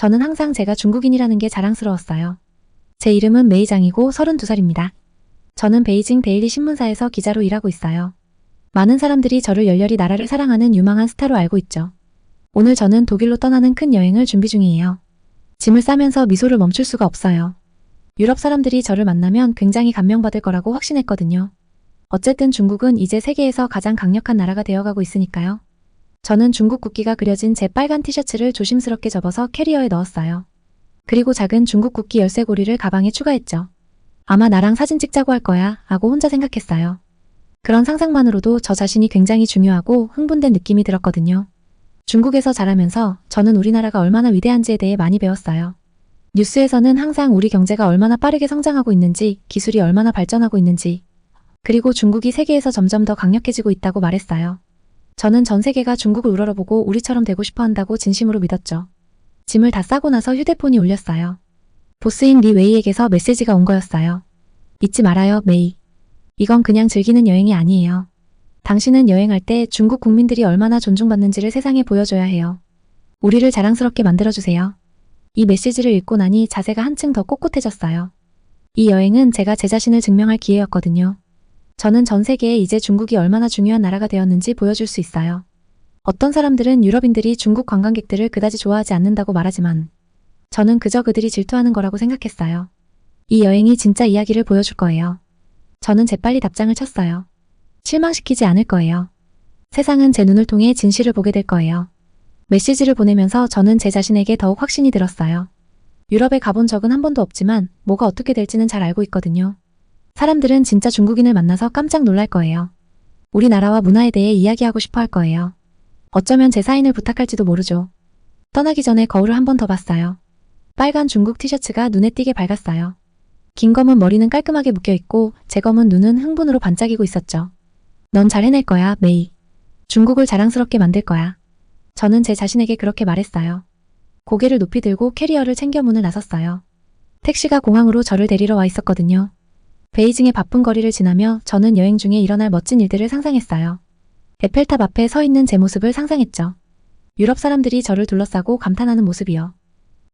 저는 항상 제가 중국인이라는 게 자랑스러웠어요. 제 이름은 메이장이고 32살입니다. 저는 베이징 데일리 신문사에서 기자로 일하고 있어요. 많은 사람들이 저를 열렬히 나라를 사랑하는 유망한 스타로 알고 있죠. 오늘 저는 독일로 떠나는 큰 여행을 준비 중이에요. 짐을 싸면서 미소를 멈출 수가 없어요. 유럽 사람들이 저를 만나면 굉장히 감명받을 거라고 확신했거든요. 어쨌든 중국은 이제 세계에서 가장 강력한 나라가 되어가고 있으니까요. 저는 중국 국기가 그려진 제 빨간 티셔츠를 조심스럽게 접어서 캐리어에 넣었어요. 그리고 작은 중국 국기 열쇠고리를 가방에 추가했죠. 아마 나랑 사진 찍자고 할 거야 하고 혼자 생각했어요. 그런 상상만으로도 저 자신이 굉장히 중요하고 흥분된 느낌이 들었거든요. 중국에서 자라면서 저는 우리나라가 얼마나 위대한지에 대해 많이 배웠어요. 뉴스에서는 항상 우리 경제가 얼마나 빠르게 성장하고 있는지, 기술이 얼마나 발전하고 있는지, 그리고 중국이 세계에서 점점 더 강력해지고 있다고 말했어요. 저는 전 세계가 중국을 우러러보고 우리처럼 되고 싶어 한다고 진심으로 믿었죠. 짐을 다 싸고 나서 휴대폰이 울렸어요. 보스인 리 웨이에게서 메시지가 온 거였어요. 잊지 말아요, 메이. 이건 그냥 즐기는 여행이 아니에요. 당신은 여행할 때 중국 국민들이 얼마나 존중받는지를 세상에 보여줘야 해요. 우리를 자랑스럽게 만들어주세요. 이 메시지를 읽고 나니 자세가 한층 더 꼿꼿해졌어요. 이 여행은 제가 제 자신을 증명할 기회였거든요. 저는 전 세계에 이제 중국이 얼마나 중요한 나라가 되었는지 보여줄 수 있어요. 어떤 사람들은 유럽인들이 중국 관광객들을 그다지 좋아하지 않는다고 말하지만 저는 그저 그들이 질투하는 거라고 생각했어요. 이 여행이 진짜 이야기를 보여줄 거예요. 저는 재빨리 답장을 쳤어요. 실망시키지 않을 거예요. 세상은 제 눈을 통해 진실을 보게 될 거예요. 메시지를 보내면서 저는 제 자신에게 더욱 확신이 들었어요. 유럽에 가본 적은 한 번도 없지만 뭐가 어떻게 될지는 잘 알고 있거든요. 사람들은 진짜 중국인을 만나서 깜짝 놀랄 거예요. 우리나라와 문화에 대해 이야기하고 싶어 할 거예요. 어쩌면 제 사인을 부탁할지도 모르죠. 떠나기 전에 거울을 한 번 더 봤어요. 빨간 중국 티셔츠가 눈에 띄게 밝았어요. 긴 검은 머리는 깔끔하게 묶여있고 제 검은 눈은 흥분으로 반짝이고 있었죠. 넌 잘 해낼 거야, 메이. 중국을 자랑스럽게 만들 거야. 저는 제 자신에게 그렇게 말했어요. 고개를 높이 들고 캐리어를 챙겨 문을 나섰어요. 택시가 공항으로 저를 데리러 와 있었거든요. 베이징의 바쁜 거리를 지나며 저는 여행 중에 일어날 멋진 일들을 상상했어요. 에펠탑 앞에 서 있는 제 모습을 상상했죠. 유럽 사람들이 저를 둘러싸고 감탄하는 모습이요.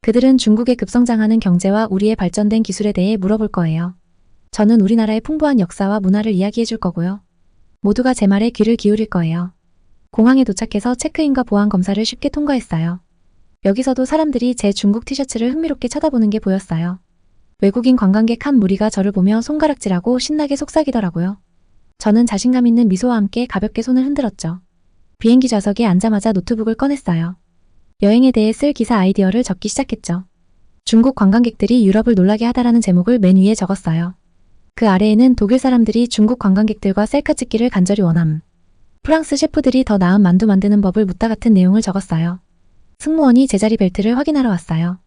그들은 중국의 급성장하는 경제와 우리의 발전된 기술에 대해 물어볼 거예요. 저는 우리나라의 풍부한 역사와 문화를 이야기해 줄 거고요. 모두가 제 말에 귀를 기울일 거예요. 공항에 도착해서 체크인과 보안 검사를 쉽게 통과했어요. 여기서도 사람들이 제 중국 티셔츠를 흥미롭게 쳐다보는 게 보였어요. 외국인 관광객 한 무리가 저를 보며 손가락질하고 신나게 속삭이더라고요. 저는 자신감 있는 미소와 함께 가볍게 손을 흔들었죠. 비행기 좌석에 앉자마자 노트북을 꺼냈어요. 여행에 대해 쓸 기사 아이디어를 적기 시작했죠. 중국 관광객들이 유럽을 놀라게 하다라는 제목을 맨 위에 적었어요. 그 아래에는 독일 사람들이 중국 관광객들과 셀카 찍기를 간절히 원함. 프랑스 셰프들이 더 나은 만두 만드는 법을 묻다 같은 내용을 적었어요. 승무원이 제자리 벨트를 확인하러 왔어요.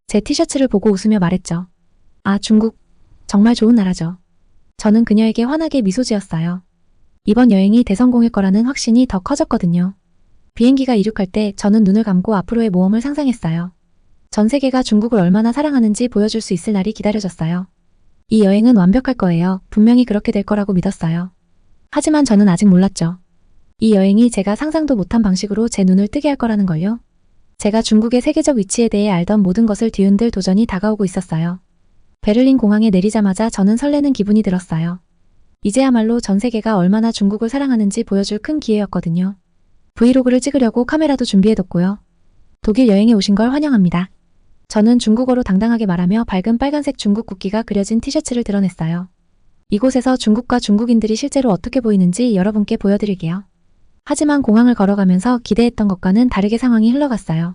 제 티셔츠를 보고 웃으며 말했죠. 아, 중국. 정말 좋은 나라죠. 저는 그녀에게 환하게 미소 지었어요. 이번 여행이 대성공일 거라는 확신이 더 커졌거든요. 비행기가 이륙할 때 저는 눈을 감고 앞으로의 모험을 상상했어요. 전 세계가 중국을 얼마나 사랑하는지 보여줄 수 있을 날이 기다려졌어요. 이 여행은 완벽할 거예요. 분명히 그렇게 될 거라고 믿었어요. 하지만 저는 아직 몰랐죠. 이 여행이 제가 상상도 못한 방식으로 제 눈을 뜨게 할 거라는 걸요. 제가 중국의 세계적 위치에 대해 알던 모든 것을 뒤흔들 도전이 다가오고 있었어요. 베를린 공항에 내리자마자 저는 설레는 기분이 들었어요. 이제야말로 전 세계가 얼마나 중국을 사랑하는지 보여줄 큰 기회였거든요. 브이로그를 찍으려고 카메라도 준비해뒀고요. 독일 여행에 오신 걸 환영합니다. 저는 중국어로 당당하게 말하며 밝은 빨간색 중국 국기가 그려진 티셔츠를 드러냈어요. 이곳에서 중국과 중국인들이 실제로 어떻게 보이는지 여러분께 보여드릴게요. 하지만 공항을 걸어가면서 기대했던 것과는 다르게 상황이 흘러갔어요.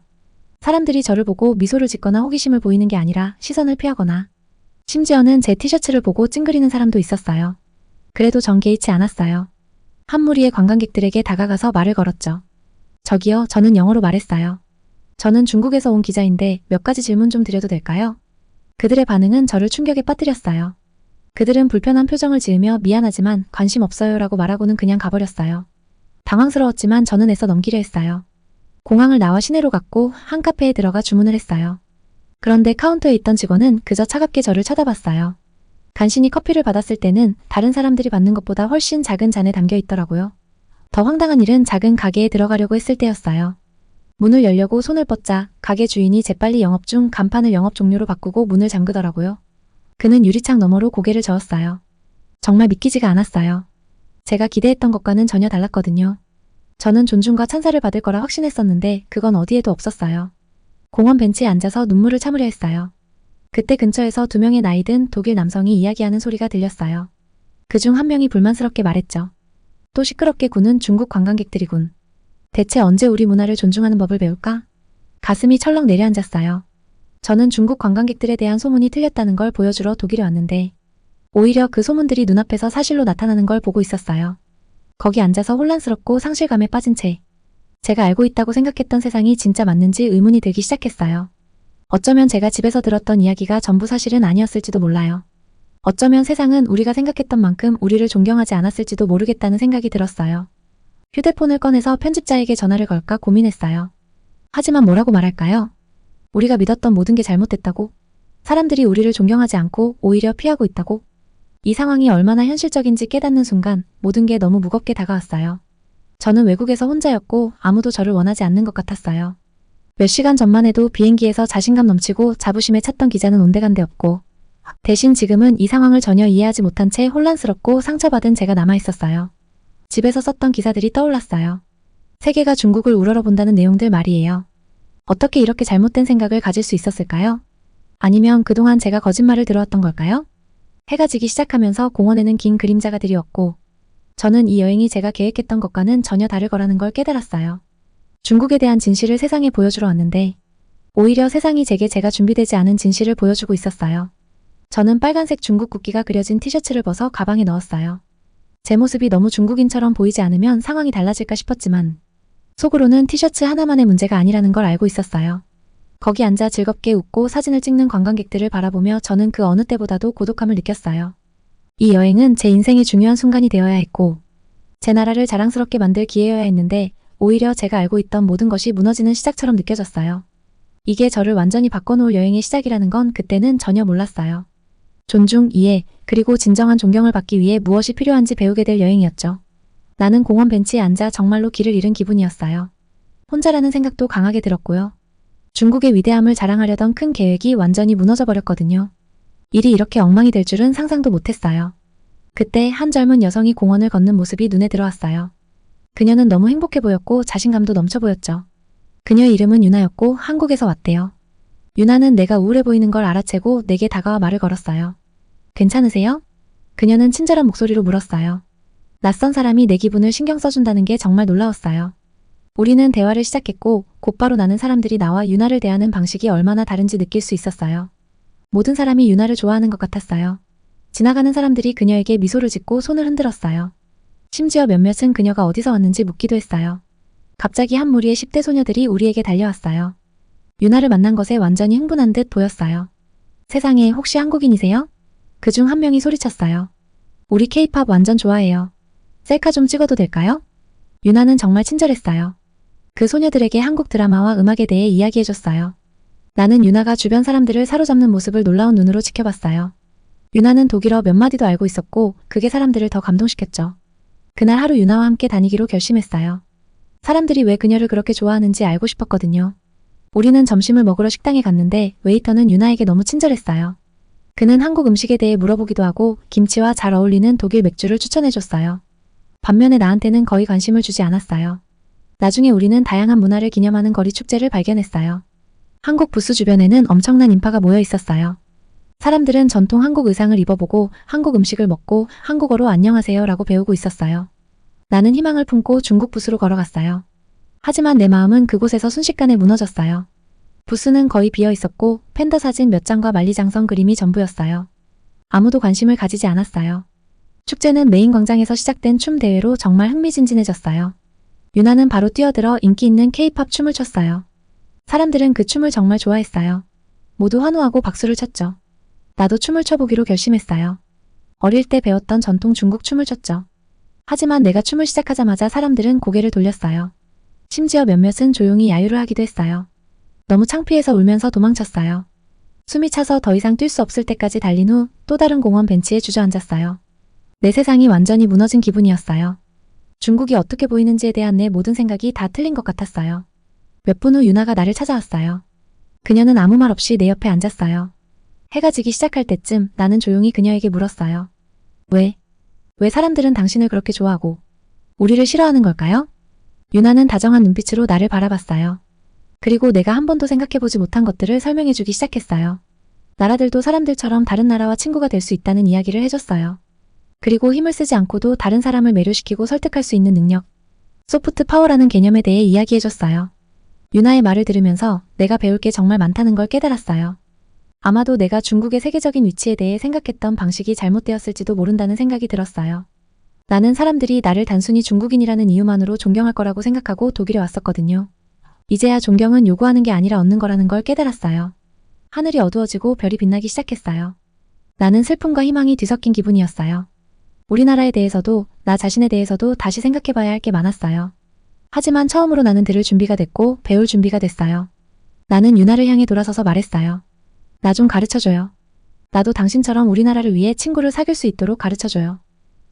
사람들이 저를 보고 미소를 짓거나 호기심을 보이는 게 아니라 시선을 피하거나 심지어는 제 티셔츠를 보고 찡그리는 사람도 있었어요. 그래도 전 개의치 않았어요. 한 무리의 관광객들에게 다가가서 말을 걸었죠. 저기요, 저는 영어로 말했어요. 저는 중국에서 온 기자인데 몇 가지 질문 좀 드려도 될까요? 그들의 반응은 저를 충격에 빠뜨렸어요. 그들은 불편한 표정을 지으며 미안하지만 관심 없어요 라고 말하고는 그냥 가버렸어요. 당황스러웠지만 저는 애써 넘기려 했어요. 공항을 나와 시내로 갔고 한 카페에 들어가 주문을 했어요. 그런데 카운터에 있던 직원은 그저 차갑게 저를 쳐다봤어요. 간신히 커피를 받았을 때는 다른 사람들이 받는 것보다 훨씬 작은 잔에 담겨 있더라고요. 더 황당한 일은 작은 가게에 들어가려고 했을 때였어요. 문을 열려고 손을 뻗자 가게 주인이 재빨리 영업 중 간판을 영업 종료로 바꾸고 문을 잠그더라고요. 그는 유리창 너머로 고개를 저었어요. 정말 믿기지가 않았어요. 제가 기대했던 것과는 전혀 달랐거든요. 저는 존중과 찬사를 받을 거라 확신했었는데 그건 어디에도 없었어요. 공원 벤치에 앉아서 눈물을 참으려 했어요. 그때 근처에서 2명의 나이든 독일 남성이 이야기하는 소리가 들렸어요. 그중 한 명이 불만스럽게 말했죠. 또 시끄럽게 구는 중국 관광객들이군. 대체 언제 우리 문화를 존중하는 법을 배울까? 가슴이 철렁 내려앉았어요. 저는 중국 관광객들에 대한 소문이 틀렸다는 걸 보여주러 독일에 왔는데 오히려 그 소문들이 눈앞에서 사실로 나타나는 걸 보고 있었어요. 거기 앉아서 혼란스럽고 상실감에 빠진 채 제가 알고 있다고 생각했던 세상이 진짜 맞는지 의문이 들기 시작했어요. 어쩌면 제가 집에서 들었던 이야기가 전부 사실은 아니었을지도 몰라요. 어쩌면 세상은 우리가 생각했던 만큼 우리를 존경하지 않았을지도 모르겠다는 생각이 들었어요. 휴대폰을 꺼내서 편집자에게 전화를 걸까 고민했어요. 하지만 뭐라고 말할까요? 우리가 믿었던 모든 게 잘못됐다고? 사람들이 우리를 존경하지 않고 오히려 피하고 있다고? 이 상황이 얼마나 현실적인지 깨닫는 순간 모든 게 너무 무겁게 다가왔어요. 저는 외국에서 혼자였고 아무도 저를 원하지 않는 것 같았어요. 몇 시간 전만 해도 비행기에서 자신감 넘치고 자부심에 찼던 기자는 온데간데 없고 대신 지금은 이 상황을 전혀 이해하지 못한 채 혼란스럽고 상처받은 제가 남아있었어요. 집에서 썼던 기사들이 떠올랐어요. 세계가 중국을 우러러본다는 내용들 말이에요. 어떻게 이렇게 잘못된 생각을 가질 수 있었을까요? 아니면 그동안 제가 거짓말을 들어왔던 걸까요? 해가 지기 시작하면서 공원에는 긴 그림자가 드리웠고 저는 이 여행이 제가 계획했던 것과는 전혀 다를 거라는 걸 깨달았어요. 중국에 대한 진실을 세상에 보여주러 왔는데 오히려 세상이 제게 제가 준비되지 않은 진실을 보여주고 있었어요. 저는 빨간색 중국 국기가 그려진 티셔츠를 벗어 가방에 넣었어요. 제 모습이 너무 중국인처럼 보이지 않으면 상황이 달라질까 싶었지만 속으로는 티셔츠 하나만의 문제가 아니라는 걸 알고 있었어요. 거기 앉아 즐겁게 웃고 사진을 찍는 관광객들을 바라보며 저는 그 어느 때보다도 고독함을 느꼈어요. 이 여행은 제 인생의 중요한 순간이 되어야 했고 제 나라를 자랑스럽게 만들 기회여야 했는데 오히려 제가 알고 있던 모든 것이 무너지는 시작처럼 느껴졌어요. 이게 저를 완전히 바꿔놓을 여행의 시작이라는 건 그때는 전혀 몰랐어요. 존중, 이해, 그리고 진정한 존경을 받기 위해 무엇이 필요한지 배우게 될 여행이었죠. 나는 공원 벤치에 앉아 정말로 길을 잃은 기분이었어요. 혼자라는 생각도 강하게 들었고요. 중국의 위대함을 자랑하려던 큰 계획이 완전히 무너져 버렸거든요. 일이 이렇게 엉망이 될 줄은 상상도 못했어요. 그때 한 젊은 여성이 공원을 걷는 모습이 눈에 들어왔어요. 그녀는 너무 행복해 보였고 자신감도 넘쳐 보였죠. 그녀의 이름은 유나였고 한국에서 왔대요. 유나는 내가 우울해 보이는 걸 알아채고 내게 다가와 말을 걸었어요. 괜찮으세요? 그녀는 친절한 목소리로 물었어요. 낯선 사람이 내 기분을 신경 써준다는 게 정말 놀라웠어요. 우리는 대화를 시작했고 곧바로 나는 사람들이 나와 유나를 대하는 방식이 얼마나 다른지 느낄 수 있었어요. 모든 사람이 유나를 좋아하는 것 같았어요. 지나가는 사람들이 그녀에게 미소를 짓고 손을 흔들었어요. 심지어 몇몇은 그녀가 어디서 왔는지 묻기도 했어요. 갑자기 한 무리의 10대 소녀들이 우리에게 달려왔어요. 유나를 만난 것에 완전히 흥분한 듯 보였어요. 세상에, 혹시 한국인이세요? 그중 한 명이 소리쳤어요. 우리 K-팝 완전 좋아해요. 셀카 좀 찍어도 될까요? 유나는 정말 친절했어요. 그 소녀들에게 한국 드라마와 음악에 대해 이야기해줬어요. 나는 유나가 주변 사람들을 사로잡는 모습을 놀라운 눈으로 지켜봤어요. 유나는 독일어 몇 마디도 알고 있었고 그게 사람들을 더 감동시켰죠. 그날 하루 유나와 함께 다니기로 결심했어요. 사람들이 왜 그녀를 그렇게 좋아하는지 알고 싶었거든요. 우리는 점심을 먹으러 식당에 갔는데 웨이터는 유나에게 너무 친절했어요. 그는 한국 음식에 대해 물어보기도 하고 김치와 잘 어울리는 독일 맥주를 추천해줬어요. 반면에 나한테는 거의 관심을 주지 않았어요. 나중에 우리는 다양한 문화를 기념하는 거리 축제를 발견했어요. 한국 부스 주변에는 엄청난 인파가 모여 있었어요. 사람들은 전통 한국 의상을 입어보고 한국 음식을 먹고 한국어로 안녕하세요 라고 배우고 있었어요. 나는 희망을 품고 중국 부스로 걸어갔어요. 하지만 내 마음은 그곳에서 순식간에 무너졌어요. 부스는 거의 비어 있었고 팬더 사진 몇 장과 만리장성 그림이 전부였어요. 아무도 관심을 가지지 않았어요. 축제는 메인 광장에서 시작된 춤 대회로 정말 흥미진진해졌어요. 유나는 바로 뛰어들어 인기 있는 K-팝 춤을 췄어요. 사람들은 그 춤을 정말 좋아했어요. 모두 환호하고 박수를 쳤죠. 나도 춤을 춰보기로 결심했어요. 어릴 때 배웠던 전통 중국 춤을 췄죠. 하지만 내가 춤을 시작하자마자 사람들은 고개를 돌렸어요. 심지어 몇몇은 조용히 야유를 하기도 했어요. 너무 창피해서 울면서 도망쳤어요. 숨이 차서 더 이상 뛸 수 없을 때까지 달린 후 또 다른 공원 벤치에 주저앉았어요. 내 세상이 완전히 무너진 기분이었어요. 중국이 어떻게 보이는지에 대한 내 모든 생각이 다 틀린 것 같았어요. 몇 분 후 유나가 나를 찾아왔어요. 그녀는 아무 말 없이 내 옆에 앉았어요. 해가 지기 시작할 때쯤 나는 조용히 그녀에게 물었어요. 왜 사람들은 당신을 그렇게 좋아하고 우리를 싫어하는 걸까요? 유나는 다정한 눈빛으로 나를 바라봤어요. 그리고 내가 한 번도 생각해보지 못한 것들을 설명해주기 시작했어요. 나라들도 사람들처럼 다른 나라와 친구가 될 수 있다는 이야기를 해줬어요. 그리고 힘을 쓰지 않고도 다른 사람을 매료시키고 설득할 수 있는 능력, 소프트 파워라는 개념에 대해 이야기해줬어요. 유나의 말을 들으면서 내가 배울 게 정말 많다는 걸 깨달았어요. 아마도 내가 중국의 세계적인 위치에 대해 생각했던 방식이 잘못되었을지도 모른다는 생각이 들었어요. 나는 사람들이 나를 단순히 중국인이라는 이유만으로 존경할 거라고 생각하고 독일에 왔었거든요. 이제야 존경은 요구하는 게 아니라 얻는 거라는 걸 깨달았어요. 하늘이 어두워지고 별이 빛나기 시작했어요. 나는 슬픔과 희망이 뒤섞인 기분이었어요. 우리나라에 대해서도 나 자신에 대해서도 다시 생각해봐야 할 게 많았어요. 하지만 처음으로 나는 들을 준비가 됐고 배울 준비가 됐어요. 나는 유나를 향해 돌아서서 말했어요. 나 좀 가르쳐줘요. 나도 당신처럼 우리나라를 위해 친구를 사귈 수 있도록 가르쳐줘요.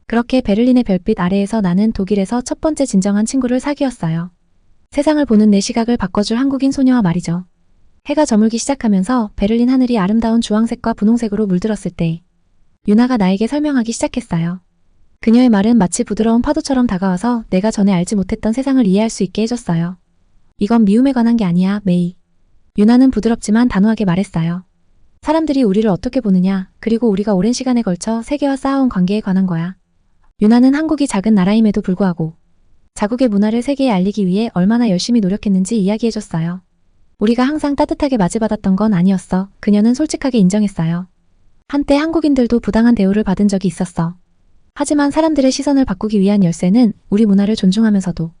그렇게 베를린의 별빛 아래에서 나는 독일에서 첫 번째 진정한 친구를 사귀었어요. 세상을 보는 내 시각을 바꿔줄 한국인 소녀와 말이죠. 해가 저물기 시작하면서 베를린 하늘이 아름다운 주황색과 분홍색으로 물들었을 때 유나가 나에게 설명하기 시작했어요. 그녀의 말은 마치 부드러운 파도처럼 다가와서 내가 전에 알지 못했던 세상을 이해할 수 있게 해줬어요. 이건 미움에 관한 게 아니야, 메이. 유나는 부드럽지만 단호하게 말했어요. 사람들이 우리를 어떻게 보느냐, 그리고 우리가 오랜 시간에 걸쳐 세계와 쌓아온 관계에 관한 거야. 유나는 한국이 작은 나라임에도 불구하고 자국의 문화를 세계에 알리기 위해 얼마나 열심히 노력했는지 이야기해줬어요. 우리가 항상 따뜻하게 맞이받았던 건 아니었어. 그녀는 솔직하게 인정했어요. 한때 한국인들도 부당한 대우를 받은 적이 있었어. 하지만 사람들의 시선을 바꾸기 위한 열쇠는 우리 문화를 존중하면서도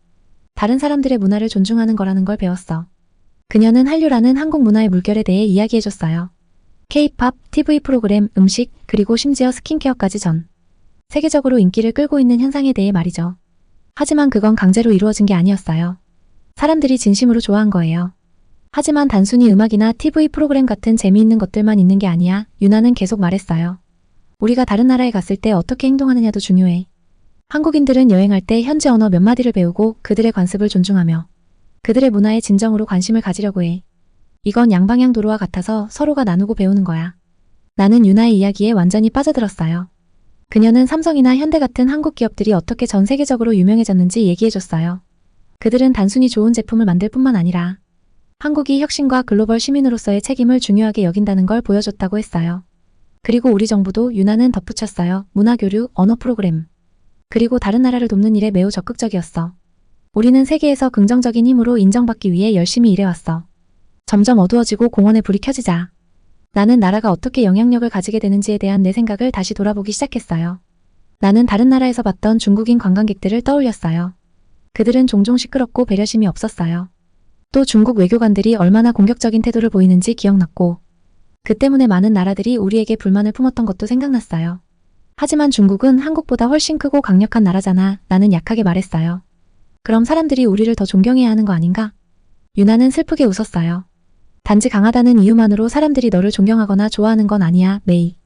다른 사람들의 문화를 존중하는 거라는 걸 배웠어. 그녀는 한류라는 한국 문화의 물결에 대해 이야기해줬어요. K-팝, TV 프로그램, 음식, 그리고 심지어 스킨케어까지 전 세계적으로 인기를 끌고 있는 현상에 대해 말이죠. 하지만 그건 강제로 이루어진 게 아니었어요. 사람들이 진심으로 좋아한 거예요. 하지만 단순히 음악이나 TV 프로그램 같은 재미있는 것들만 있는 게 아니야. 유나는 계속 말했어요. 우리가 다른 나라에 갔을 때 어떻게 행동하느냐도 중요해. 한국인들은 여행할 때 현지 언어 몇 마디를 배우고 그들의 관습을 존중하며 그들의 문화에 진정으로 관심을 가지려고 해. 이건 양방향 도로와 같아서 서로가 나누고 배우는 거야. 나는 유나의 이야기에 완전히 빠져들었어요. 그녀는 삼성이나 현대 같은 한국 기업들이 어떻게 전 세계적으로 유명해졌는지 얘기해줬어요. 그들은 단순히 좋은 제품을 만들 뿐만 아니라 한국이 혁신과 글로벌 시민으로서의 책임을 중요하게 여긴다는 걸 보여줬다고 했어요. 그리고 우리 정부도 유나는 덧붙였어요. 문화교류, 언어 프로그램. 그리고 다른 나라를 돕는 일에 매우 적극적이었어. 우리는 세계에서 긍정적인 힘으로 인정받기 위해 열심히 일해왔어. 점점 어두워지고 공원에 불이 켜지자 나는 나라가 어떻게 영향력을 가지게 되는지에 대한 내 생각을 다시 돌아보기 시작했어요. 나는 다른 나라에서 봤던 중국인 관광객들을 떠올렸어요. 그들은 종종 시끄럽고 배려심이 없었어요. 또 중국 외교관들이 얼마나 공격적인 태도를 보이는지 기억났고 그 때문에 많은 나라들이 우리에게 불만을 품었던 것도 생각났어요. 하지만 중국은 한국보다 훨씬 크고 강력한 나라잖아. 나는 약하게 말했어요. 그럼 사람들이 우리를 더 존경해야 하는 거 아닌가? 유나는 슬프게 웃었어요. 단지 강하다는 이유만으로 사람들이 너를 존경하거나 좋아하는 건 아니야, 메이.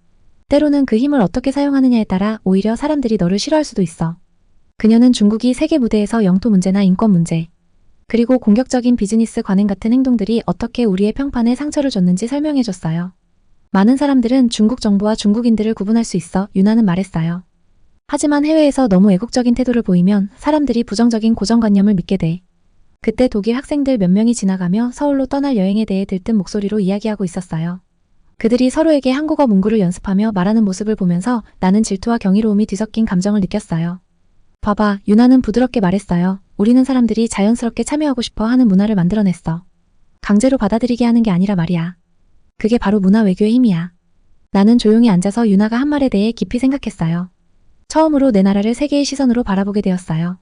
때로는 그 힘을 어떻게 사용하느냐에 따라 오히려 사람들이 너를 싫어할 수도 있어. 그녀는 중국이 세계 무대에서 영토 문제나 인권 문제, 그리고 공격적인 비즈니스 관행 같은 행동들이 어떻게 우리의 평판에 상처를 줬는지 설명해줬어요. 많은 사람들은 중국 정부와 중국인들을 구분할 수 있어, 유나는 말했어요. 하지만 해외에서 너무 애국적인 태도를 보이면 사람들이 부정적인 고정관념을 믿게 돼. 그때 독일 학생들 몇 명이 지나가며 서울로 떠날 여행에 대해 들뜬 목소리로 이야기하고 있었어요. 그들이 서로에게 한국어 문구를 연습하며 말하는 모습을 보면서 나는 질투와 경이로움이 뒤섞인 감정을 느꼈어요. 봐봐, 유나는 부드럽게 말했어요. 우리는 사람들이 자연스럽게 참여하고 싶어 하는 문화를 만들어냈어. 강제로 받아들이게 하는 게 아니라 말이야. 그게 바로 문화 외교의 힘이야. 나는 조용히 앉아서 유나가 한 말에 대해 깊이 생각했어요. 처음으로 내 나라를 세계의 시선으로 바라보게 되었어요.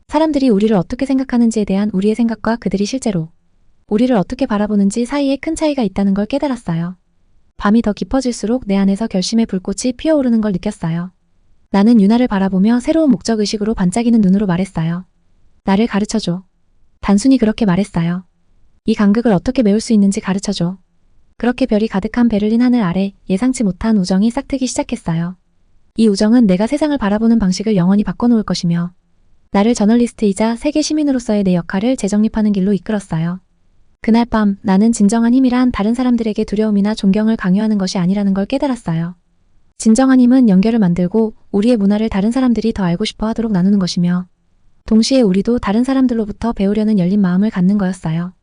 사람들이 우리를 어떻게 생각하는지에 대한 우리의 생각과 그들이 실제로 우리를 어떻게 바라보는지 사이에 큰 차이가 있다는 걸 깨달았어요. 밤이 더 깊어질수록 내 안에서 결심의 불꽃이 피어오르는 걸 느꼈어요. 나는 유나를 바라보며 새로운 목적의식으로 반짝이는 눈으로 말했어요. 나를 가르쳐줘. 단순히 그렇게 말했어요. 이 간극을 어떻게 메울 수 있는지 가르쳐줘. 그렇게 별이 가득한 베를린 하늘 아래 예상치 못한 우정이 싹트기 시작했어요. 이 우정은 내가 세상을 바라보는 방식을 영원히 바꿔놓을 것이며 나를 저널리스트이자 세계 시민으로서의 내 역할을 재정립하는 길로 이끌었어요. 그날 밤 나는 진정한 힘이란 다른 사람들에게 두려움이나 존경을 강요하는 것이 아니라는 걸 깨달았어요. 진정한 힘은 연결을 만들고 우리의 문화를 다른 사람들이 더 알고 싶어 하도록 나누는 것이며 동시에 우리도 다른 사람들로부터 배우려는 열린 마음을 갖는 거였어요.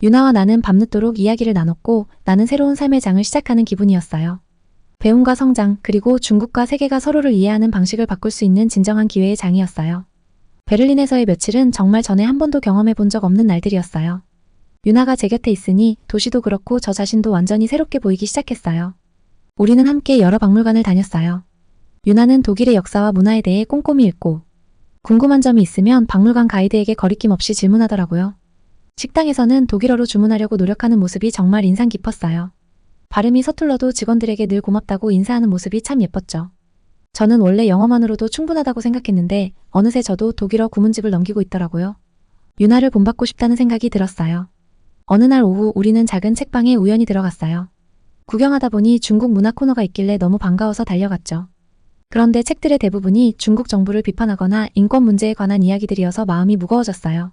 유나와 나는 밤늦도록 이야기를 나눴고 나는 새로운 삶의 장을 시작하는 기분이었어요. 배움과 성장 그리고 중국과 세계가 서로를 이해하는 방식을 바꿀 수 있는 진정한 기회의 장이었어요. 베를린에서의 며칠은 정말 전에 한 번도 경험해 본 적 없는 날들이었어요. 유나가 제 곁에 있으니 도시도 그렇고 저 자신도 완전히 새롭게 보이기 시작했어요. 우리는 함께 여러 박물관을 다녔어요. 유나는 독일의 역사와 문화에 대해 꼼꼼히 읽고 궁금한 점이 있으면 박물관 가이드에게 거리낌 없이 질문하더라고요. 식당에서는 독일어로 주문하려고 노력하는 모습이 정말 인상 깊었어요. 발음이 서툴러도 직원들에게 늘 고맙다고 인사하는 모습이 참 예뻤죠. 저는 원래 영어만으로도 충분하다고 생각했는데 어느새 저도 독일어 구문집을 넘기고 있더라고요. 유나를 본받고 싶다는 생각이 들었어요. 어느 날 오후 우리는 작은 책방에 우연히 들어갔어요. 구경하다 보니 중국 문화 코너가 있길래 너무 반가워서 달려갔죠. 그런데 책들의 대부분이 중국 정부를 비판하거나 인권 문제에 관한 이야기들이어서 마음이 무거워졌어요.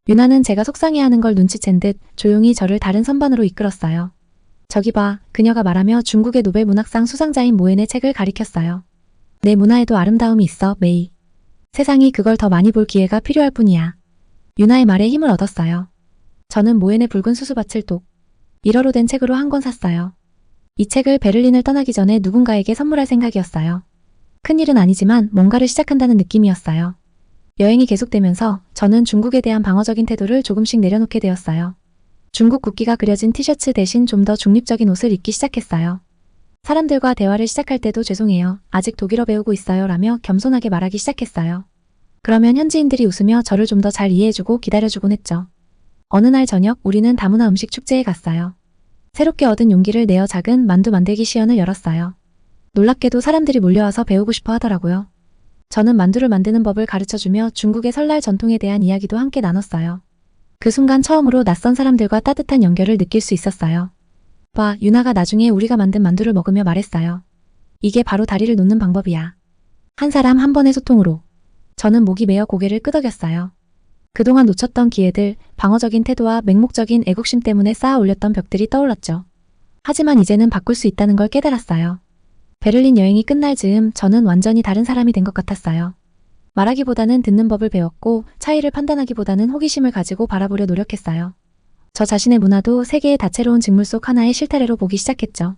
유나는 제가 속상해하는 걸 눈치챈 듯 조용히 저를 다른 선반으로 이끌었어요. 저기 봐, 그녀가 말하며 중국의 노벨 문학상 수상자인 모엔의 책을 가리켰어요. 내 문화에도 아름다움이 있어, 메이. 세상이 그걸 더 많이 볼 기회가 필요할 뿐이야. 유나의 말에 힘을 얻었어요. 저는 모엔의 붉은 수수밭을 독 1어로 된 책으로 한 권 샀어요. 이 책을 베를린을 떠나기 전에 누군가에게 선물할 생각이었어요. 큰일은 아니지만 뭔가를 시작한다는 느낌이었어요. 여행이 계속되면서 저는 중국에 대한 방어적인 태도를 조금씩 내려놓게 되었어요. 중국 국기가 그려진 티셔츠 대신 좀 더 중립적인 옷을 입기 시작했어요. 사람들과 대화를 시작할 때도 죄송해요. 아직 독일어 배우고 있어요. 라며 겸손하게 말하기 시작했어요. 그러면 현지인들이 웃으며 저를 좀 더 잘 이해해주고 기다려주곤 했죠. 어느 날 저녁 우리는 다문화 음식 축제에 갔어요. 새롭게 얻은 용기를 내어 작은 만두 만들기 시연을 열었어요. 놀랍게도 사람들이 몰려와서 배우고 싶어 하더라고요. 저는 만두를 만드는 법을 가르쳐주며 중국의 설날 전통에 대한 이야기도 함께 나눴어요. 그 순간 처음으로 낯선 사람들과 따뜻한 연결을 느낄 수 있었어요. 봐, 유나가 나중에 우리가 만든 만두를 먹으며 말했어요. 이게 바로 다리를 놓는 방법이야. 한 사람 한 번의 소통으로. 저는 목이 메어 고개를 끄덕였어요. 그동안 놓쳤던 기회들, 방어적인 태도와 맹목적인 애국심 때문에 쌓아 올렸던 벽들이 떠올랐죠. 하지만 이제는 바꿀 수 있다는 걸 깨달았어요. 베를린 여행이 끝날 즈음 저는 완전히 다른 사람이 된 것 같았어요. 말하기보다는 듣는 법을 배웠고 차이를 판단하기보다는 호기심을 가지고 바라보려 노력했어요. 저 자신의 문화도 세계의 다채로운 직물 속 하나의 실타래로 보기 시작했죠.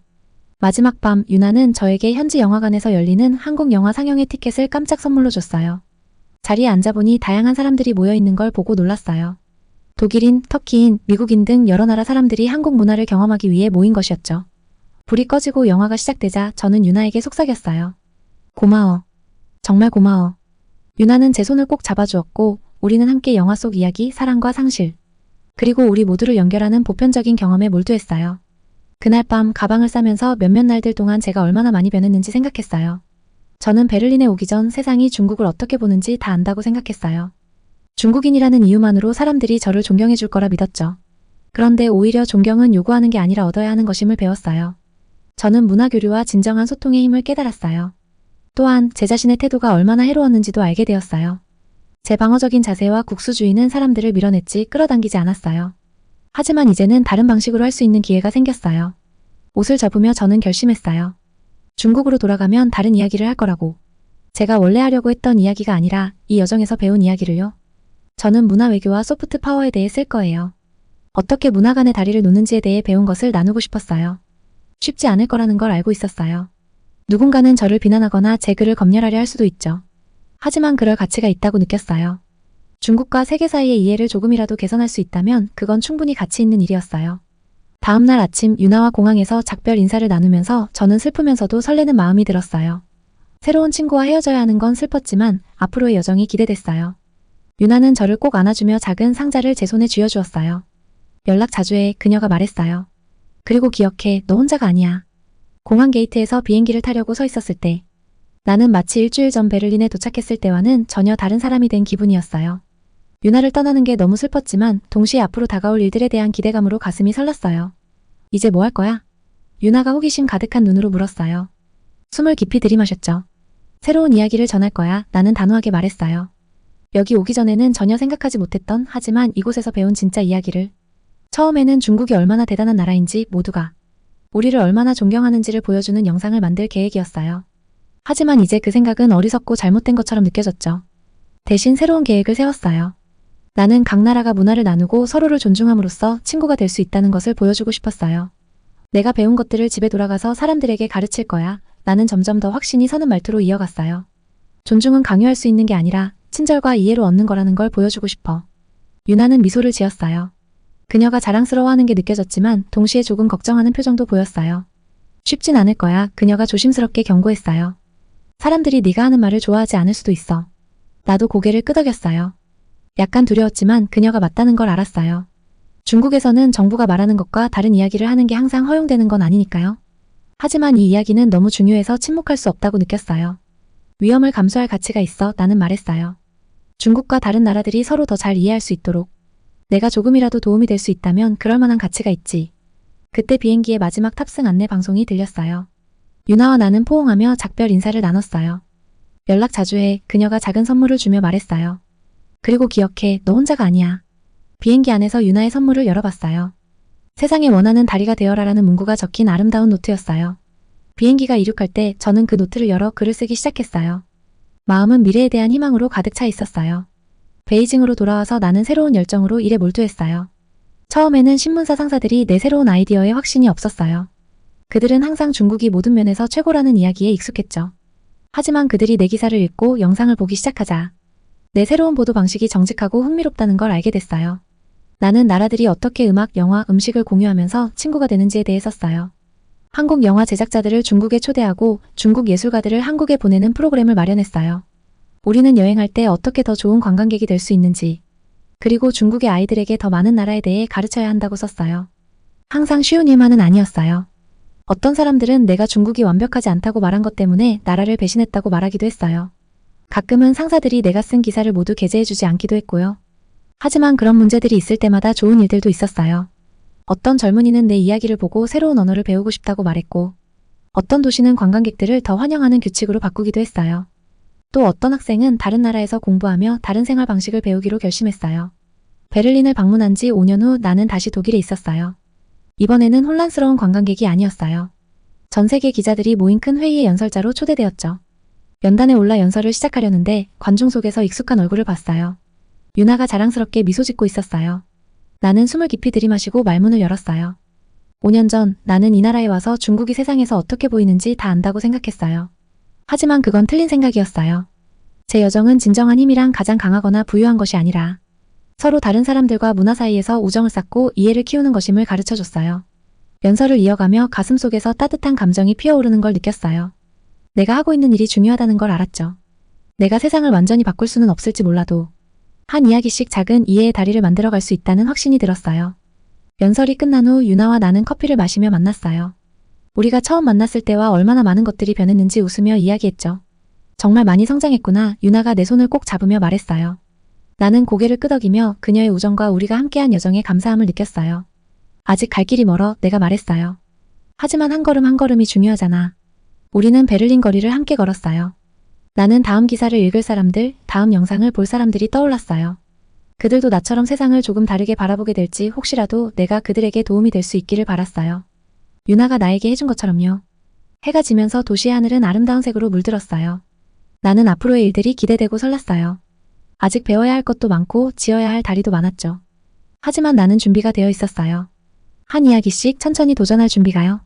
마지막 밤 유나는 저에게 현지 영화관에서 열리는 한국 영화 상영회 티켓을 깜짝 선물로 줬어요. 자리에 앉아보니 다양한 사람들이 모여있는 걸 보고 놀랐어요. 독일인, 터키인, 미국인 등 여러 나라 사람들이 한국 문화를 경험하기 위해 모인 것이었죠. 불이 꺼지고 영화가 시작되자 저는 유나에게 속삭였어요. 고마워. 정말 고마워. 유나는 제 손을 꼭 잡아주었고 우리는 함께 영화 속 이야기, 사랑과 상실, 그리고 우리 모두를 연결하는 보편적인 경험에 몰두했어요. 그날 밤 가방을 싸면서 몇몇 날들 동안 제가 얼마나 많이 변했는지 생각했어요. 저는 베를린에 오기 전 세상이 중국을 어떻게 보는지 다 안다고 생각했어요. 중국인이라는 이유만으로 사람들이 저를 존경해 줄 거라 믿었죠. 그런데 오히려 존경은 요구하는 게 아니라 얻어야 하는 것임을 배웠어요. 저는 문화교류와 진정한 소통의 힘을 깨달았어요. 또한 제 자신의 태도가 얼마나 해로웠는지도 알게 되었어요. 제 방어적인 자세와 국수주의는 사람들을 밀어냈지 끌어당기지 않았어요. 하지만 이제는 다른 방식으로 할 수 있는 기회가 생겼어요. 옷을 접으며 저는 결심했어요. 중국으로 돌아가면 다른 이야기를 할 거라고. 제가 원래 하려고 했던 이야기가 아니라 이 여정에서 배운 이야기를요. 저는 문화 외교와 소프트 파워에 대해 쓸 거예요. 어떻게 문화 간의 다리를 놓는지에 대해 배운 것을 나누고 싶었어요. 쉽지 않을 거라는 걸 알고 있었어요. 누군가는 저를 비난하거나 제 글을 검열하려 할 수도 있죠. 하지만 그럴 가치가 있다고 느꼈어요. 중국과 세계 사이의 이해를 조금이라도 개선할 수 있다면 그건 충분히 가치 있는 일이었어요. 다음 날 아침 유나와 공항에서 작별 인사를 나누면서 저는 슬프면서도 설레는 마음이 들었어요. 새로운 친구와 헤어져야 하는 건 슬펐지만 앞으로의 여정이 기대됐어요. 유나는 저를 꼭 안아주며 작은 상자를 제 손에 쥐어주었어요. 연락 자주 해, 그녀가 말했어요. 그리고 기억해, 너 혼자가 아니야. 공항 게이트에서 비행기를 타려고 서 있었을 때 나는 마치 일주일 전 베를린에 도착했을 때와는 전혀 다른 사람이 된 기분이었어요. 유나를 떠나는 게 너무 슬펐지만 동시에 앞으로 다가올 일들에 대한 기대감으로 가슴이 설렜어요. 이제 뭐 할 거야? 유나가 호기심 가득한 눈으로 물었어요. 숨을 깊이 들이마셨죠. 새로운 이야기를 전할 거야. 나는 단호하게 말했어요. 여기 오기 전에는 전혀 생각하지 못했던 하지만 이곳에서 배운 진짜 이야기를. 처음에는 중국이 얼마나 대단한 나라인지 모두가 우리를 얼마나 존경하는지를 보여주는 영상을 만들 계획이었어요. 하지만 이제 그 생각은 어리석고 잘못된 것처럼 느껴졌죠. 대신 새로운 계획을 세웠어요. 나는 각 나라가 문화를 나누고 서로를 존중함으로써 친구가 될 수 있다는 것을 보여주고 싶었어요. 내가 배운 것들을 집에 돌아가서 사람들에게 가르칠 거야. 나는 점점 더 확신이 서는 말투로 이어갔어요. 존중은 강요할 수 있는 게 아니라 친절과 이해로 얻는 거라는 걸 보여주고 싶어. 유나는 미소를 지었어요. 그녀가 자랑스러워하는 게 느껴졌지만 동시에 조금 걱정하는 표정도 보였어요. 쉽진 않을 거야. 그녀가 조심스럽게 경고했어요. 사람들이 네가 하는 말을 좋아하지 않을 수도 있어. 나도 고개를 끄덕였어요. 약간 두려웠지만 그녀가 맞다는 걸 알았어요. 중국에서는 정부가 말하는 것과 다른 이야기를 하는 게 항상 허용되는 건 아니니까요. 하지만 이 이야기는 너무 중요해서 침묵할 수 없다고 느꼈어요. 위험을 감수할 가치가 있어. 나는 말했어요. 중국과 다른 나라들이 서로 더 잘 이해할 수 있도록 내가 조금이라도 도움이 될 수 있다면 그럴 만한 가치가 있지. 그때 비행기의 마지막 탑승 안내 방송이 들렸어요. 유나와 나는 포옹하며 작별 인사를 나눴어요. 연락 자주 해. 그녀가 작은 선물을 주며 말했어요. 그리고 기억해. 너 혼자가 아니야. 비행기 안에서 유나의 선물을 열어봤어요. 세상에 원하는 다리가 되어라라는 문구가 적힌 아름다운 노트였어요. 비행기가 이륙할 때 저는 그 노트를 열어 글을 쓰기 시작했어요. 마음은 미래에 대한 희망으로 가득 차 있었어요. 베이징으로 돌아와서 나는 새로운 열정으로 일에 몰두했어요. 처음에는 신문사 상사들이 내 새로운 아이디어에 확신이 없었어요. 그들은 항상 중국이 모든 면에서 최고라는 이야기에 익숙했죠. 하지만 그들이 내 기사를 읽고 영상을 보기 시작하자 내 새로운 보도 방식이 정직하고 흥미롭다는 걸 알게 됐어요. 나는 나라들이 어떻게 음악, 영화, 음식을 공유하면서 친구가 되는지에 대해 썼어요. 한국 영화 제작자들을 중국에 초대하고 중국 예술가들을 한국에 보내는 프로그램을 마련했어요. 우리는 여행할 때 어떻게 더 좋은 관광객이 될 수 있는지, 그리고 중국의 아이들에게 더 많은 나라에 대해 가르쳐야 한다고 썼어요. 항상 쉬운 일만은 아니었어요. 어떤 사람들은 내가 중국이 완벽하지 않다고 말한 것 때문에 나라를 배신했다고 말하기도 했어요. 가끔은 상사들이 내가 쓴 기사를 모두 게재해주지 않기도 했고요. 하지만 그런 문제들이 있을 때마다 좋은 일들도 있었어요. 어떤 젊은이는 내 이야기를 보고 새로운 언어를 배우고 싶다고 말했고, 어떤 도시는 관광객들을 더 환영하는 규칙으로 바꾸기도 했어요. 또 어떤 학생은 다른 나라에서 공부하며 다른 생활 방식을 배우기로 결심했어요. 베를린을 방문한 지 5년 후 나는 다시 독일에 있었어요. 이번에는 혼란스러운 관광객이 아니었어요. 전 세계 기자들이 모인 큰 회의의 연설자로 초대되었죠. 연단에 올라 연설을 시작하려는데 관중 속에서 익숙한 얼굴을 봤어요. 유나가 자랑스럽게 미소 짓고 있었어요. 나는 숨을 깊이 들이마시고 말문을 열었어요. 5년 전 나는 이 나라에 와서 중국이 세상에서 어떻게 보이는지 다 안다고 생각했어요. 하지만 그건 틀린 생각이었어요. 제 여정은 진정한 힘이란 가장 강하거나 부유한 것이 아니라 서로 다른 사람들과 문화 사이에서 우정을 쌓고 이해를 키우는 것임을 가르쳐줬어요. 연설을 이어가며 가슴속에서 따뜻한 감정이 피어오르는 걸 느꼈어요. 내가 하고 있는 일이 중요하다는 걸 알았죠. 내가 세상을 완전히 바꿀 수는 없을지 몰라도 한 이야기씩 작은 이해의 다리를 만들어갈 수 있다는 확신이 들었어요. 연설이 끝난 후 유나와 나는 커피를 마시며 만났어요. 우리가 처음 만났을 때와 얼마나 많은 것들이 변했는지 웃으며 이야기했죠. 정말 많이 성장했구나. 유나가 내 손을 꼭 잡으며 말했어요. 나는 고개를 끄덕이며 그녀의 우정과 우리가 함께한 여정에 감사함을 느꼈어요. 아직 갈 길이 멀어. 내가 말했어요. 하지만 한 걸음 한 걸음이 중요하잖아. 우리는 베를린 거리를 함께 걸었어요. 나는 다음 기사를 읽을 사람들, 다음 영상을 볼 사람들이 떠올랐어요. 그들도 나처럼 세상을 조금 다르게 바라보게 될지 혹시라도 내가 그들에게 도움이 될 수 있기를 바랐어요. 유나가 나에게 해준 것처럼요. 해가 지면서 도시의 하늘은 아름다운 색으로 물들었어요. 나는 앞으로의 일들이 기대되고 설렜어요. 아직 배워야 할 것도 많고 지어야 할 다리도 많았죠. 하지만 나는 준비가 되어 있었어요. 한 이야기씩 천천히 도전할 준비가요.